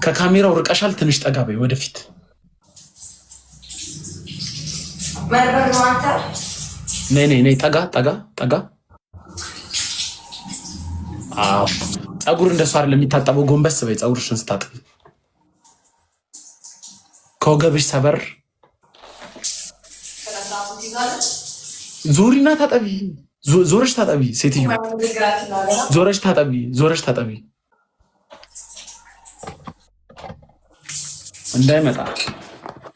ከካሜራው ርቀሻል። ትንሽ ጠጋ በይ ወደፊት። ነይ ጠጋ ጠጋ ጠጋ። አዎ ፀጉር እንደሱ አይደለም የሚታጠበው። ጎንበስ በይ ፀጉርሽን ስታጥቢ። ከወገብሽ ሰበር ዙሪና ታጠቢ። ዞረሽ ታጠቢ። ሴትዮ ዞረሽ ታጠቢ። እንዳይመጣ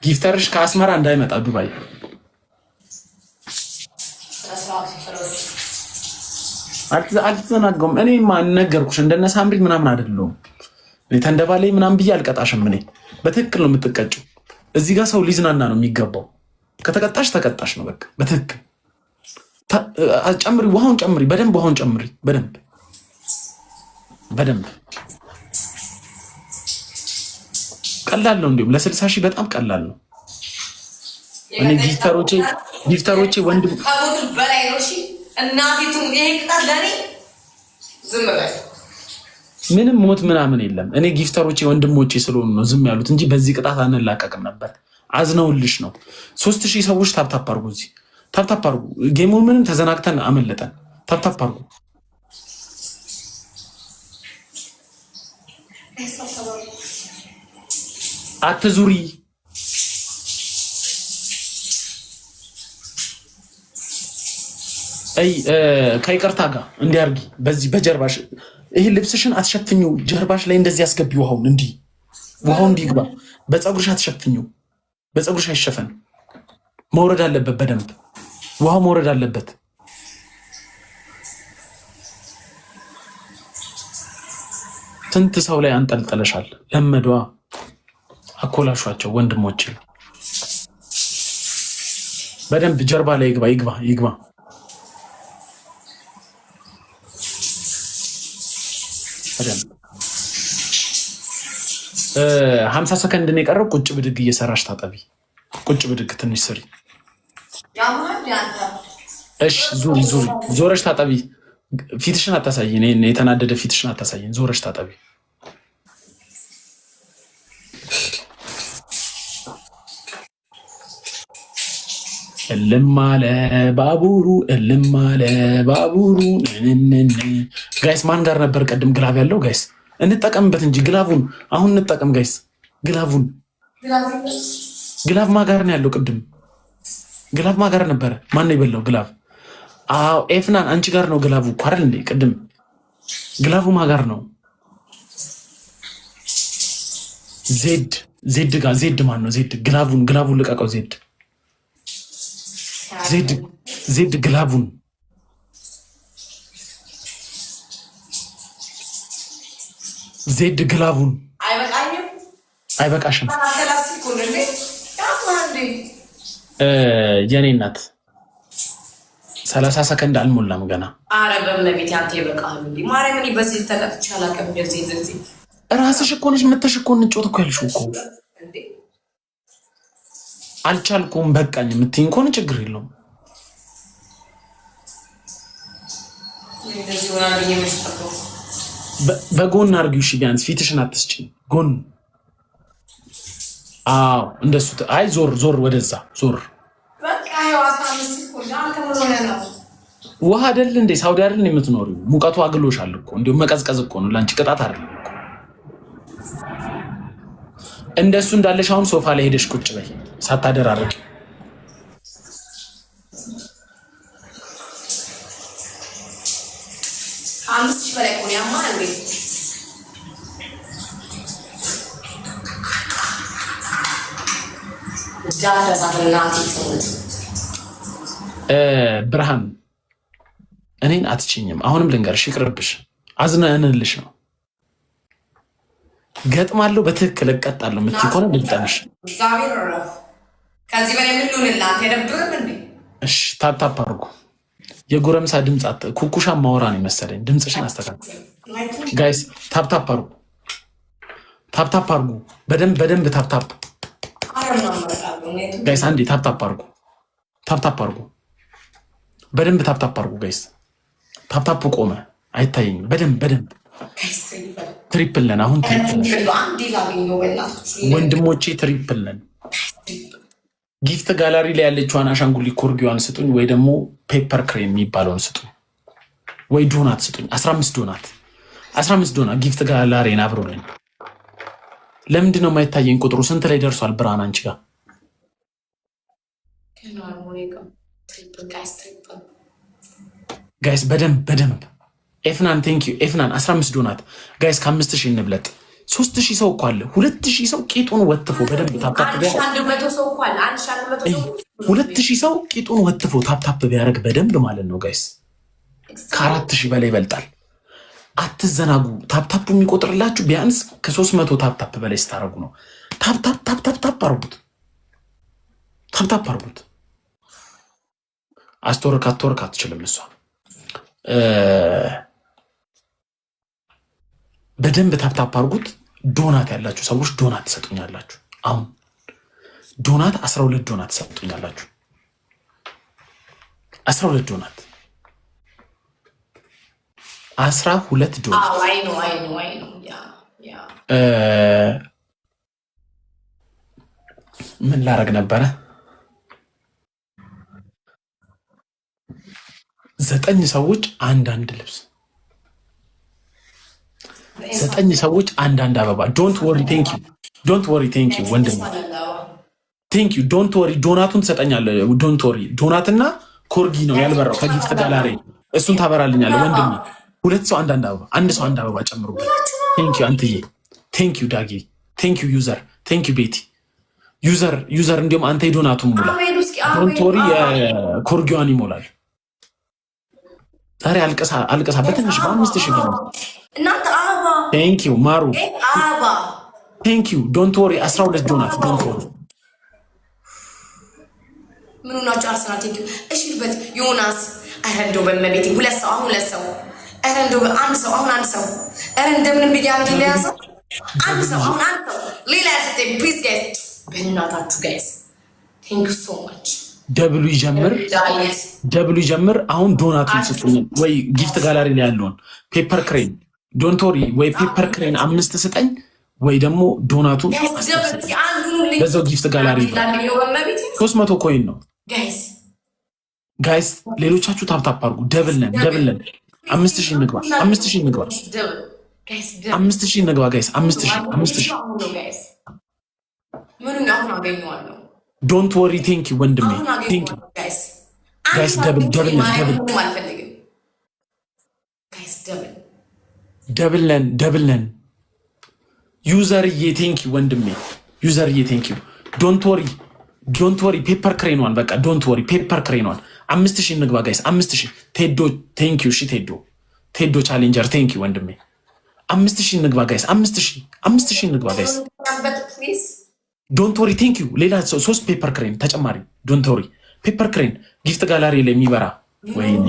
ጊፍተርሽ ከአስመራ እንዳይመጣ ዱባይ። አልተዘናጋውም። እኔ ነገርኩሽ እንደነ ሳምሪ ምናምን አይደለሁም። ተንደባላይ ምናምን ብዬ አልቀጣሽም። እኔ በትክክል ነው የምትቀጭው። እዚህ ጋር ሰው ሊዝናና ነው የሚገባው። ከተቀጣሽ ተቀጣሽ ነው በቃ። በትክክል ጨምሪ፣ ውሃውን ጨምሪ፣ በደንብ ውሃውን ጨምሪ፣ በደንብ ቀላል ነው። እንዲሁም ለ60 ሺህ በጣም ቀላል ነው። እኔ ጊፍተሮቼ ወንድም በላይ ነው። እሺ እናቴቱ ይሄ ቅጣት ለኔ ዝም በል። ምንም ሞት ምናምን የለም። እኔ ጊፍተሮቼ ወንድሞቼ ስለሆኑ ነው ዝም ያሉት እንጂ በዚህ ቅጣት አንላቀቅም ነበር። አዝነውልሽ ነው። 3000 ሰዎች ታፕታፕ አድርጉ። እዚህ ታፕታፕ አድርጉ። ጌሙን ምንም ተዘናግተን አመለጠን። ታፕታፕ አድርጉ። አትዙሪ። ከይቅርታ ጋር እንዲያርጊ በዚህ በጀርባሽ ይሄ ልብስሽን አትሸፍኝው። ጀርባሽ ላይ እንደዚህ አስገቢ። ውሃውን እንዲግባ። በፀጉርሽ አትሸፍኝው። በፀጉርሽ አይሸፈን። መውረድ አለበት በደንብ ውሃው መውረድ አለበት። ስንት ሰው ላይ አንጠልጠለሻል። ለመዷ። አኮላሿቸው ወንድሞቼ። በደንብ ጀርባ ላይ ይግባ። 50 ሰከንድ ነው የቀረው። ቁጭ ብድግ እየሰራሽ ታጠቢ። ቁጭ ብድግ ትንሽ ስሪ። እሺ ዞረሽ ታጠቢ። ፊትሽን አታሳይኝ። የተናደደ ፊትሽን አታሳይኝ። ዞረሽ ታጠቢ። እልም አለ ባቡሩ። ጋይስ ማን ጋር ነበር ቀድም ግላብ ያለው? ጋይስ እንጠቀምበት እንጂ ግላቡን አሁን እንጠቀም ጋይስ። ግላብ ማጋር ነው ያለው። ቅድም ግላብ ማጋር ነበረ። ማን ነው የበላው ግላብ? አዎ ኤፍናን አንቺ ጋር ነው ግላቡ እኮ አይደል እንዴ? ቅድም ግላቡ ማጋር ነው። ዜድ ጋር ዜድ ማን ነው? ዜድ ግላቡን ልቀቀው። ዜድ ግላቡን አይበቃሽም። የኔ እናት 30 ሰከንድ አልሞላም ገና። አረ በእመቤቴ አንተ ይበቃል እንዴ ማርያምን። በዚህ ተቀጥቻ አላውቅም። እንደዚህ ራስሽ እኮ ነሽ መተሽ እኮ እንጮት እኮ ያልሽው እኮ አልቻልኩም በቃኝ የምትይኝ ከሆነ ችግር የለውም። በጎን አድርጊው። እሺ ቢያንስ ፊትሽን አትስጪኝ። ጎን አዎ እንደሱ። አይ ዞር ወደዛ ዞር። ውሃ አይደል እንዴ? ሳውዲ አይደል የምትኖሪው? ሙቀቱ አግሎሻል እኮ። እንዲሁም መቀዝቀዝ እኮ ነው ለአንቺ፣ ቅጣት አይደለም እኮ። እንደሱ እንዳለሽ አሁን ሶፋ ላይ ሄደሽ ቁጭ በይ ሳታደራርቅ። ብርሃን እኔን አትችኝም። አሁንም ልንገርሽ ይቅርብሽ። አዝነንልሽ ነው። ገጥማለሁ በትክክል እቀጣለሁ የምትይ ከሆነ ልግጠምሽ። እሺ ታፕታፕ አድርጉ። የጎረምሳ ድምፅ ኩኩሻ ማወራ ነው የመሰለኝ። ድምፅሽን አስተካክል ጋይስ። ታፕታፕ አድርጉ። በደንብ ታፕታፕ ጋይስ። አንዴ ታፕታፕ አድርጉ። በደንብ ታፕታፕ አድርጉ ጋይስ። ታፕታፕ ቆመ አይታየኝም። በደንብ ትሪፕል ነን አሁን ወንድሞቼ ትሪፕል ነን። ጊፍት ጋላሪ ላይ ያለችዋን አሻንጉሊት ኮርጊዋን ስጡኝ፣ ወይ ደግሞ ፔፐር ክሬም የሚባለውን ስጡኝ፣ ወይ ዶናት ስጡኝ። 15 ዶናት ጊፍት ጋላሪን አብሮልኝ። ለምንድን ነው የማይታየኝ ቁጥሩ? ስንት ላይ ደርሷል? ብርሃን አንቺ ጋር ጋይስ በደንብ ኤፍናን ቴንኪዩ ኤፍናን 15 ዶናት ጋይስ ከ5000 እንብለጥ። 3000 ሰው እኮ አለ። 2000 ሰው ቂጡን ወጥፎ በደንብ ታፕታፕ ቢያደርግ 2000 ሰው ቂጡን ወጥፎ ታፕታፕ ቢያደርግ በደንብ ማለት ነው ጋይስ ከ4000 በላይ ይበልጣል። አትዘናጉ። ታፕታፕ የሚቆጥርላችሁ ቢያንስ ከ300 ታፕታፕ በላይ ስታረጉ ነው። ታፕታፕ አርጉት። አስተወርክ አትችልም እሷ። በደንብ ታፕታፕ አርጉት። ዶናት ያላችሁ ሰዎች ዶናት ትሰጡኛላችሁ። አሁን ዶናት 12 ዶናት ትሰጡኛላችሁ። 12 ዶናት 12 ዶላር። ምን ላረግ ነበረ? 9 ሰዎች አንዳንድ ልብስ፣ 9 ሰዎች አንዳንድ አበባ። ዶንት ወሪ ቴንክ ዩ ወንድም ቴንክ ዩ ዶንት ወሪ። ዶናቱን ትሰጠኛለህ። ዶንት ወሪ። ዶናትና ኮርጊ ነው ያልበራው ከጊፍት ጋላሪ፣ እሱን ታበራልኛለህ ወንድም። 2 ሰው አንዳንድ አበባ፣ 1 ሰው አንድ አበባ ጨምሩበት። ቴንክ ዩ አንትዬ፣ ቴንክ ዩ ዳጊ፣ ቴንክ ዩ ዩዘር፣ ቴንክ ዩ ቤቲ። ዩዘር እንዲሁም አንተ የዶናቱን ሙላ። ዶንት ወሪ የኮርጊዋን ይሞላል። ዛሬ አልቀሳ በትንሽ በ5000 ብር እናንተ አበባ። ቴንክ ዩ ማሩ፣ ቴንክ ዩ ዶንት ወሪ 12 ዶናት። ዶንት ወሪ ምን ሆናችሁ አርሰናል? ቴንክ ዩ እሺ ልበት ዮናስ አረንዶ በመቤቴ 2 ሰው አሁን 2 ሰው አረንዶ አንድ ሰው አሁን 1 ሰው አረ እንደምን ቢያን ሊያዘ 1 ሰው አሁን 1 ሰው ሌላ ያስተ ፕሊዝ ጋይስ በእናታችሁ ጋይስ ቴንክ ዩ ሶ ማች። ደብሉ ይጀምር። አሁን ዶናቱን ስጡኝ፣ ወይ ጊፍት ጋላሪ ላይ ያለውን ፔፐር ክሬን ዶንት ወሪ፣ ወይ ፔፐር ክሬን 5 ስጠኝ፣ ወይ ደግሞ ዶናቱን በዛው ጊፍት ጋላሪ 300 ኮይን ነው ጋይስ። ሌሎቻችሁ ታፕታፕ አድርጉ። ደብል ነን 5000 እንግባ። 5000 እንግባ ጋይስ። 5000 ምኑን አሁን አገኘዋለሁ። ዶንት ወሪ ቴንክ ዩ ወንድሜ፣ ቴንክ ዩ ጋይስ። ደብል ነን ዩዘርዬ፣ ቴንክ ዩ ወንድሜ፣ ዩዘርዬ ቴንክ ዩ። ዶንት ወሪ ፔፐር ክሬኗን በቃ ዶንት ወሪ ፔፐር ክሬኗን 5000 እንግባ ጋይስ። 5000 ቴዶ ቴንክ ዩ። እሺ ቴዶ ቻሌንጀር ቴንክ ዩ ወንድሜ። 5000 እንግባ ጋይስ። 5000 እንግባ ጋይስ። ዶንት ወሪ ቴንክ ዩ። ሌላ 3 ፔፐር ክሬን ተጨማሪ። ዶንት ወሪ ፔፐር ክሬን ጊፍት ጋላሪ ላይ የሚበራ። ወይኔ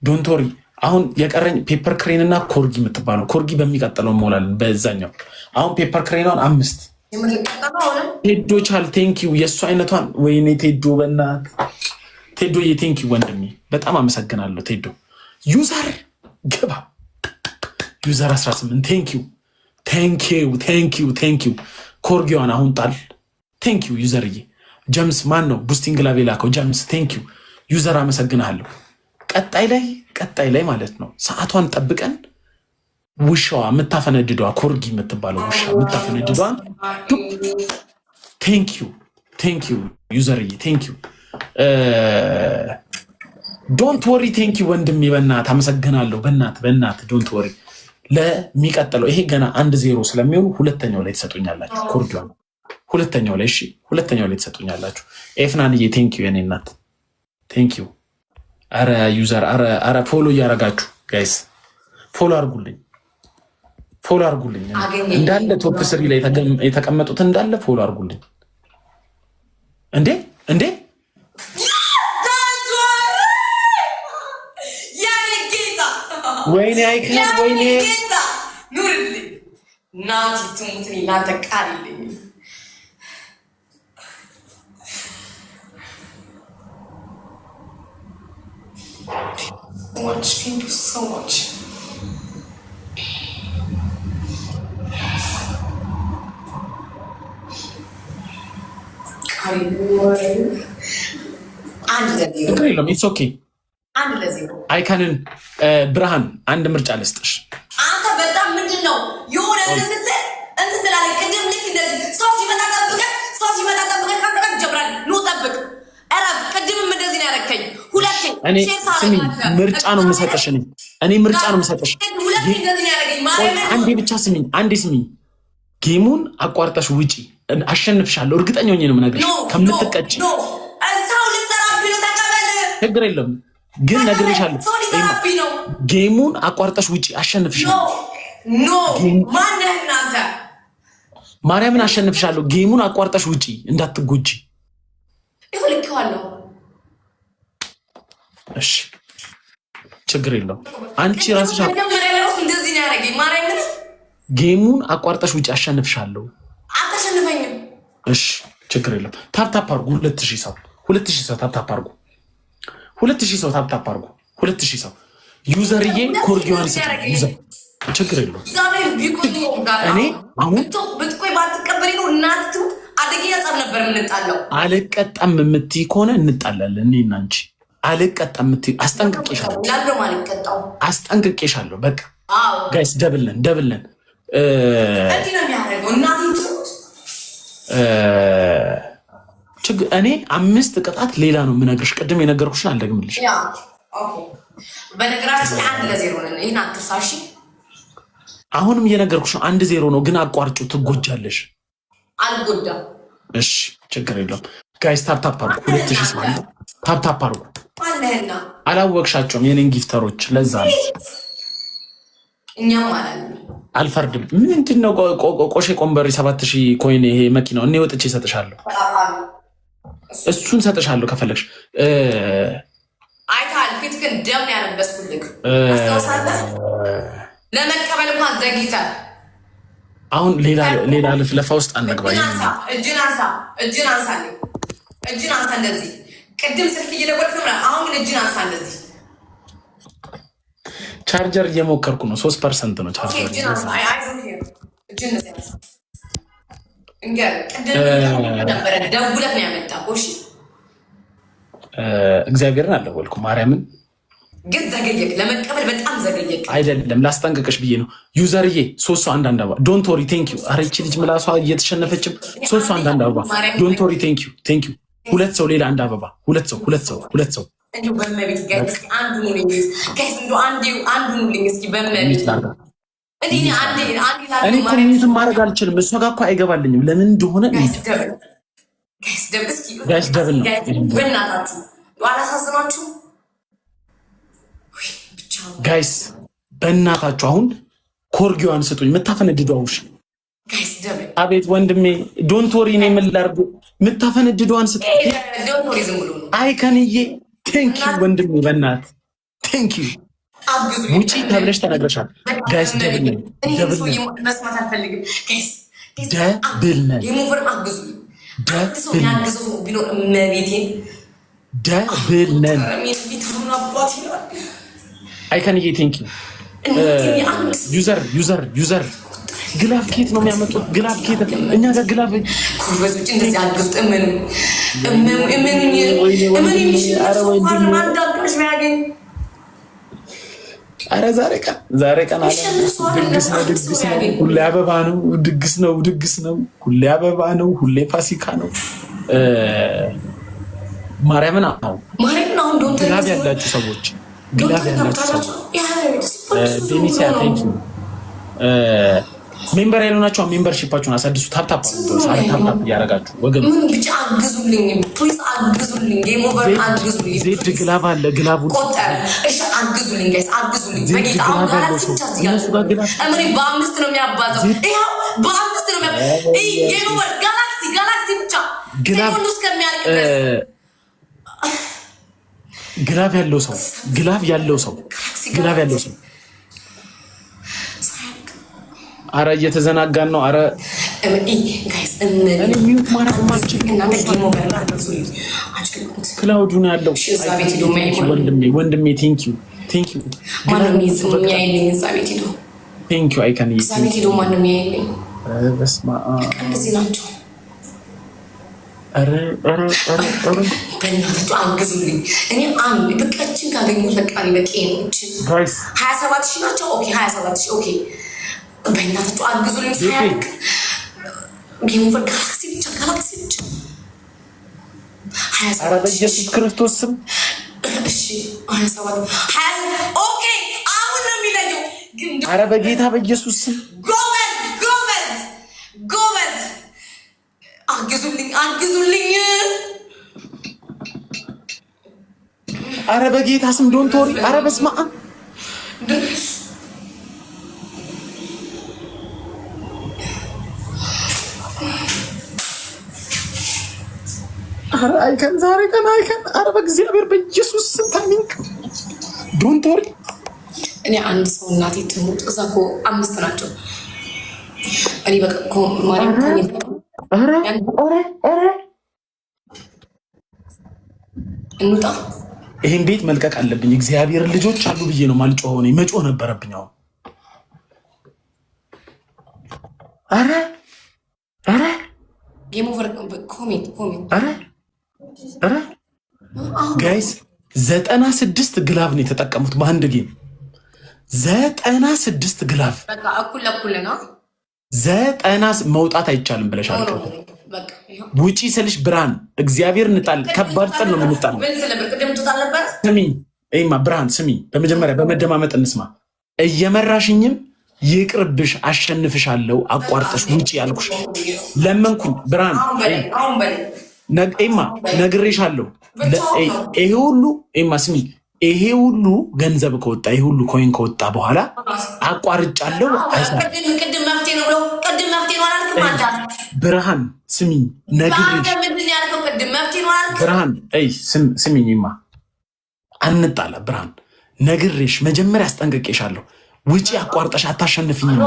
ዶንት ወሪ። አሁን የቀረኝ ፔፐር ክሬን እና ኮርጊ የምትባለው ኮርጊ በሚቀጥለው ሞላለን በዛኛው። አሁን ፔፐር ክሬኗን 5 ቴዶ ቻል ቴንክ ዩ። የእሱ አይነቷን ወይኔ ቴዶ በእናት ቴዶ ቴንክ ዩ ወንድሜ፣ በጣም አመሰግናለሁ ቴዶ። ዩዘር ግባ። ዩዘር 18 ቴንክ ዩ ኮርጊዋን አሁን ጣል። ቴንክ ዩ ዩዘርዬ። ጀምስ ማን ነው ቡስቲንግ ላቭ የላከው? ጀምስ ቴንክ ዩ ዩዘር፣ አመሰግናለሁ። ቀጣይ ላይ ማለት ነው ሰዓቷን ጠብቀን ውሻዋ የምታፈነድደዋ ኮርጊ የምትባለው ውሻ የምታፈነድደዋን ቴንክ ዩ ዩዘርዬ፣ ቴንክ ዩ ዶንት ወሪ ቴንክ ዩ ወንድሜ፣ በእናት አመሰግናለሁ። በእናት ዶንት ወሪ። ለሚቀጥለው ይሄ ገና 1-0 ስለሚሆኑ ሁለተኛው ላይ ትሰጡኛላችሁ። ኮርጊዋን ሁለተኛው ላይ ትሰጡኛላችሁ። ኤፍናንዬ ቴንክ ዩ የኔ እናት ቴንክ ዩ። አረ ዩዘር አረ ፎሎ እያረጋችሁ ጋይስ ፎሎ አርጉልኝ እንዳለ ቶፕ 3 ላይ የተቀመጡት እንዳለ ፎሎ አርጉልኝ። እንዴ ወይኔ አይከን ወይኔ ኑርልኝ ናቲ ትሙትኒ ናንተ ቃልልኝ Thank you so much. ኢትስ ኦኬ። አይካንን ብርሃን አንድ ምርጫ ልስጥሽ። አንተ በጣም ምንድነው የሆነ ስትል እንትን ትላለህ። ቅድም ልክ እንደዚህ ሰው ሲመጣ ጠብቀህ ካንተ ጀብራል ነው ጠብቅ። ኧረ ቅድምም እንደዚህ ነው ያደረከኝ። ሁለቴ ስሚ፣ ምርጫ ነው የምሰጥሽ እኔ ምርጫ ነው የምሰጥሽ። ሁለቴ እንደዚህ ያደረገኝ ማለት አንዴ ብቻ ስሚኝ፣ አንዴ ስሚኝ። ጌሙን አቋርጠሽ ውጪ፣ አሸንፍሻለሁ። እርግጠኛ ሆኜ ነው የምነግርሽ ከምትቀጭ። ሰው ልትጠራብኝ ነው፣ ተቀበል። ችግር የለም ግን ነግሬሻለሁ። ጌሙን አቋርጠሽ ውጪ፣ አሸንፍሻለሁ። ኖ ማነህ እናንተ? ማርያምን አሸንፍሻለሁ። ጌሙን አቋርጠሽ ውጪ፣ እንዳትጎጂ። ይልከዋለሁ። እሺ ችግር የለም። አንቺ ራስሽ እንደዚህ ነው ያደረገኝ። ማርያምን ጌሙን አቋርጠሽ ውጪ፣ አሸንፍሻለሁ። አታሸንፈኝም። እሺ ችግር የለም። ታፕታፕ አድርጉ። 2000 ሰው 2000 ሰው ታፕታፕ አድርጉ። 2000 ሰው ታፕታፕ አድርጉ። 2000 ሰው ዩዘርዬ ኮርጊዋን ዩዘር ችግር የለውም። እኔ አሁን ብትቆይ ባትቀበሪ ነው እናት አደገኛ ጸብ ነበር የምንጣለው። አልቀጣም የምትይ ከሆነ እንጣላለን። እኔ እና አንቺ አልቀጣም የምትይ አስጠንቅቄሻለሁ። ለምን አልቀጣው? አስጠንቅቄሻለሁ። በቃ ጋይስ ደብልን እንዲህ ነው የሚያደርገው። እናት እኔ 5 ቅጣት ሌላ ነው የምነግርሽ። ቅድም የነገርኩሽን አልደግምልሽ። በነገራችን ላይ 1-0 ነን። ይህን አትርሳሽ። አሁንም እየነገርኩሽ ነው። 1-0 ነው ግን አቋርጩ፣ ትጎጃለሽ። አልጎዳም። እሺ ችግር የለውም። ጋይስ ታፕታፕ አድርጉ። 2000 ሰው ታፕታፕ አድርጉ። አላወቅሻቸውም የኔን ጊፍተሮች፣ ለዛ ነው እኛም አላለም። አልፈርድም። ምንድነው ቆሼ ቆንበሪ 7000 ኮይን ይሄ መኪናው እኔ ወጥቼ እሰጥሻለሁ። እሱን እሰጥሻለሁ ከፈለግሽ። አይታል ፊት ግን ደም ያለበስኩልክ አስተውሳለህ። ለመቀበል እንኳን ዘግይተህ አሁን ሌላ ልፍለፋ ውስጥ አንግባ። እጅን አንሳ እንደዚህ። ቅድም ስልክ እየደወልክ ነው። አሁን ግን እጅን አንሳ እንደዚህ። ቻርጀር እየሞከርኩ ነው። 3% ነው ቻርጀር። ደውለህ ነው ያመጣው። እሺ እግዚአብሔርን አልደወልኩም። ማርያምን ግን ዘገየክ። ለመቀበል በጣም ዘገየክ። አይደለም ላስጠንቅቅሽ ብዬ ነው። ዩዘርዬ 3 ሰው አንዳንድ አበባ። ዶንት ወሪ ቴንክ ዩ። ኧረ ይህች ልጅ ምላሷ እየተሸነፈችም። 3 ሰው አንዳንድ አበባ። ዶንት ወሪ ቴንክ ዩ 2 ሰው ሌላ አንድ አበባ። 2 ሰው እንደው በመቤት ጋይስ አንዱ ነው ልኝ ጋይስ እንደው አንዱ ነው ልኝ እስኪ በመቤት እኔ እኮ ምንም ማድረግ አልችልም። እሷ ጋር እኮ አይገባልኝም ለምን እንደሆነ። ጋይስ ደብል ነው በእናታችሁ አላሳዝናችሁ ጋይስ በእናታችሁ። አሁን ኮርጊዋን ስጡኝ። የምታፈነድዷውሽ አቤት ወንድሜ ዶንት ወሪ ነው የምላርጉ። የምታፈነድዷን ስጡኝ። አይከንዬ ቴንክ ዩ ወንድሜ በእናት ቴንክ ዩ። ውጪ ተብለሽ ተነግረሻል። ጋይስ ደብል ነን። መስማት አልፈልግም ጋይስ። ደብል ነን። ደብል ነን። አይከንዬ ቴንክ ዩ። ዩዘር ግላፍ ኬት ነው የሚያመጡት? ግላፍ ኬት እኛ ጋር ግላፍ አረ ዛሬ ቀን አለ ድግስ ነው። ሁሌ አበባ ነው። ድግስ ነው። ሁሌ አበባ ነው። ሁሌ ፋሲካ ነው። ማርያምን አሁን ግላፍ ያላችሁ ሰዎች ዴኒሲያ ቴንክ ዩ። ሜምበር ያልሆናችሁ ሜምበርሺፓችሁን አሳድሱ። ታፕታፕ እያደረጋችሁ ወገን ብቻ አግዙልኝ፣ ፕሊዝ አግዙልኝ። ጌም ኦቨር አግዙልኝ። ዜድ ግላብ አለ። ግላቡ እሺ አግዙልኝ ጋይስ አግዙልኝ። በጌታ አሁን ጋላክሲ ብቻ እኔ በ5 ነው የሚያባዛው። ይሄው በ5 ነው የሚያባዛው። ጌም ኦቨር ጋላክሲ ብቻ ሴኮንድ ውስጥ ከሚያልቅ ግላብ ያለው ሰው አረ እየተዘናጋን ነው። አረ ሚዩት ማድረግ ማልችል ክላውዱ ነው ያለው። ወንድሜ ቴንኪዩ አይከን በእናታችሁ አንግዙልኝ። እኔ አንድ ብቃችን ካገኙት በቃ በቂ ነው። 27 ሺህ ናቸው። ኦኬ 27 ሺህ ኦኬ። በእናታችሁ አንግዙልኝ። ሳያልቅ ጌም ኦቨር ጋላክሲ ብቻ 27 በኢየሱስ ክርስቶስ ስም እሺ 27 ኦኬ። አሁን ነው የሚለየው። ኧረ በጌታ በኢየሱስ ስም ጎበዝ አንግዙልኝ። ኧረ በጌታ ስም ዶንት ወሪ። ኧረ በስመ አብ አይከን ዛሬ ቀን አይከን። ኧረ በእግዚአብሔር በኢየሱስ ስም ታሚንክ ዶንት ወሪ። እኔ አንድ ሰው እናቴ ትሙት እዛ እኮ 5 ናቸው። እኔ በቃ እኮ ማርያም እንውጣ። ይሄን ቤት መልቀቅ አለብኝ። እግዚአብሔር ልጆች አሉ ብዬ ነው ማልጮህ ሆነ መጮህ ነበረብኝ። አሁን ኧረ ጌም ኦቨር ኮሜንት ኧረ ጋይስ 96 ግላቭ ነው የተጠቀሙት በአንድ ጌም 96 ግላቭ። በቃ እኩል ለእኩል ነው። 90 መውጣት አይቻልም ብለሻል። ውጪ ስልሽ ብርሃን እግዚአብሔር እንጣል ከባድ ጥል ነው የምንጣል። ስሚኝ ይማ ብርሃን ስሚኝ፣ በመጀመሪያ በመደማመጥ እንስማ። እየመራሽኝም ይቅርብሽ፣ አሸንፍሻለሁ፣ አቋርጠሽ ውጪ ያልኩሽ ለመንኩኝ። ብርሃን ይማ ነግሬሻለሁ። ይሄ ሁሉ ይማ ስሚኝ፣ ይሄ ሁሉ ገንዘብ ከወጣ ይሄ ሁሉ ኮይን ከወጣ በኋላ አቋርጫለሁ። ቅድም መፍትሄ ነው ብሎ ቅድም መፍትሄ ነው አላልክም? አንተ ብርሃን ስሚኝ ነግሬሽ፣ ብርሃን ስሚኝማ አንጣላ። ብርሃን ነግሬሽ መጀመሪያ አስጠንቅቄሻለሁ። ውጪ አቋርጠሽ አታሸንፍኝም።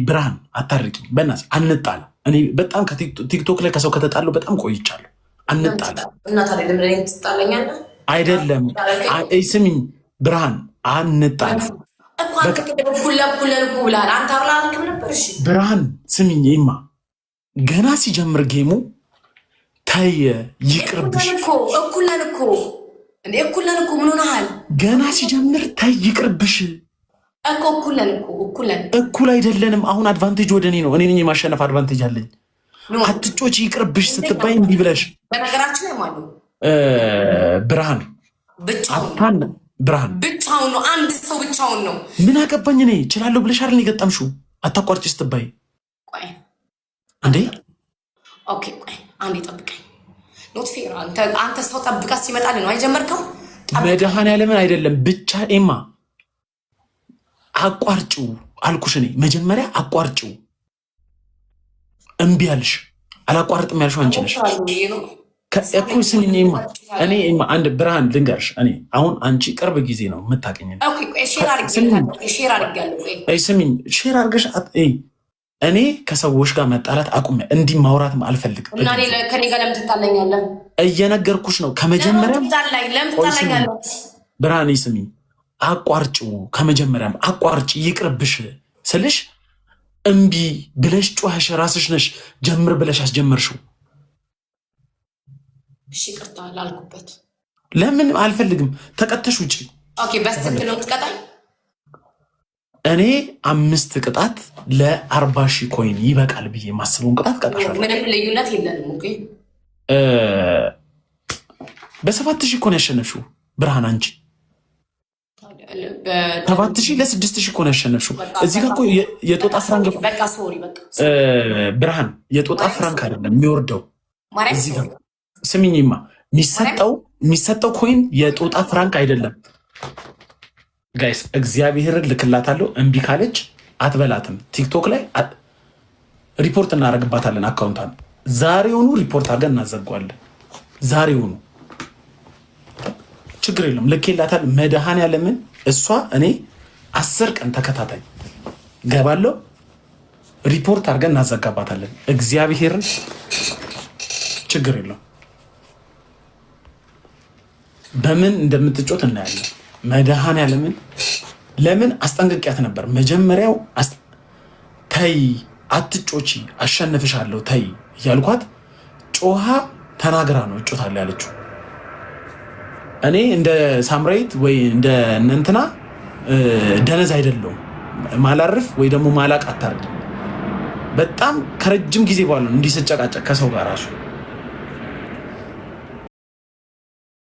ብርሃን አታርቂኝ በእናትሽ አንጣላ። እኔ በጣም ቲክቶክ ላይ ከሰው ከተጣለው በጣም ቆይቻለሁ። አንጣላ አይደለም። ስሚኝ ብርሃን አንጣላ። ብርሃን ስሚኝ ይማ ገና ሲጀምር ጌሙ ተየ ይቅርብሽ። እኩለን እኮ ምን ሆነሃል? ገና ሲጀምር ተይ ይቅርብሽ እኮ እኩል አይደለንም። አሁን አድቫንቴጅ ወደ እኔ ነው። እኔ ነኝ የማሸነፍ አድቫንቴጅ አለኝ። አትጮች ይቅርብሽ ስትባይ እንዲህ ብለሽ በነገራችን ላይ ማለት ብርሃን ብቻውን ነው። አንድ ሰው ብቻውን ነው። ምን አገባኝ እኔ እችላለሁ ብለሽ አይደል የገጠምሽው? አታቋርጭ ስትባይ እንዴ? ኦኬ ቆይ አንዴ ጠብቀኝ። ኖት ፌር አንተ ሰው ጠብቃ ሲመጣልህ ነው አይጀመርከው? መድኃኔዓለምን አይደለም ብቻ ኤማ አቋርጭው አልኩሽ። እኔ መጀመሪያ አቋርጭው እምቢ አልሽ። አላቋርጥም ያልሽው አንቺ ነሽ እኮ። ስሚኝ እኔ አንድ ብርሃን ልንገርሽ። እኔ አሁን አንቺ ቅርብ ጊዜ ነው የምታውቂኝ። ስሚኝ ሼር አድርገሽ እኔ ከሰዎች ጋር መጣላት አቁሜ እንዲህ ማውራትም አልፈልግም። እና ከኔ ጋር ለምን ትጣለኛለህ? እየነገርኩሽ ነው ከመጀመሪያም። ብርሃን ስሚኝ አቋርጭው፣ ከመጀመሪያም አቋርጭ ይቅርብሽ ስልሽ እምቢ ብለሽ ጮኸሽ። ራስሽ ነሽ ጀምር ብለሽ አስጀመርሽው። እሺ ቅርታ ላልኩበት ለምን አልፈልግም። ተቀተሽ ውጪ። ኦኬ በስትክክል ነው የምትቀጣኝ። እኔ 5 ቅጣት ለ40 ሺህ ኮይን ይበቃል ብዬ ማስበውን ቅጣት ቀጣሻለሁ። ምንም ልዩነት የለንም። ኦኬ በ7 ሺህ ኮን ያሸነፍሽው ብርሃን አንቺ 7 ሺህ ለ6 ሺህ ኮን ያሸነፍሽው። እዚህ ጋር እኮ የጦጣ ፍራንክ በቃ ሶሪ በቃ ብርሃን የጦጣ ፍራንክ አይደለም የሚወርደው እዚህ ጋር። ስሚኝማ የሚሰጠው ኮይን የጦጣ ፍራንክ አይደለም ጋይስ። እግዚአብሔርን ልክላታለሁ። እምቢ ካለች አትበላትም። ቲክቶክ ላይ ሪፖርት እናደርግባታለን አካውንቷን። ዛሬውኑ ሪፖርት አድርገን እናዘጓለን። ዛሬውኑ ችግር የለም። ልኬላታል። መድኃኔዓለምን እሷ እኔ 10 ቀን ተከታታይ ገባለሁ። ሪፖርት አድርገን እናዘጋባታለን። እግዚአብሔርን ችግር የለም። በምን እንደምትጮት እናያለን። መድኃኔዓለምን ለምን አስጠንቅቂያት ነበር መጀመሪያው። ተይ አትጮቺ አሸንፍሻለሁ ተይ ያልኳት ጮሃ ተናግራ ነው እጮታለሁ ያለችው። እኔ እንደ ሳምራዊት ወይ እንደ እንትና ደነዝ አይደለም ማላርፍ ወይ ደግሞ ማላቅ አታርግ። በጣም ከረጅም ጊዜ በኋላ እንዲሰጨቃጨቅ ከሰው ጋር ራሱ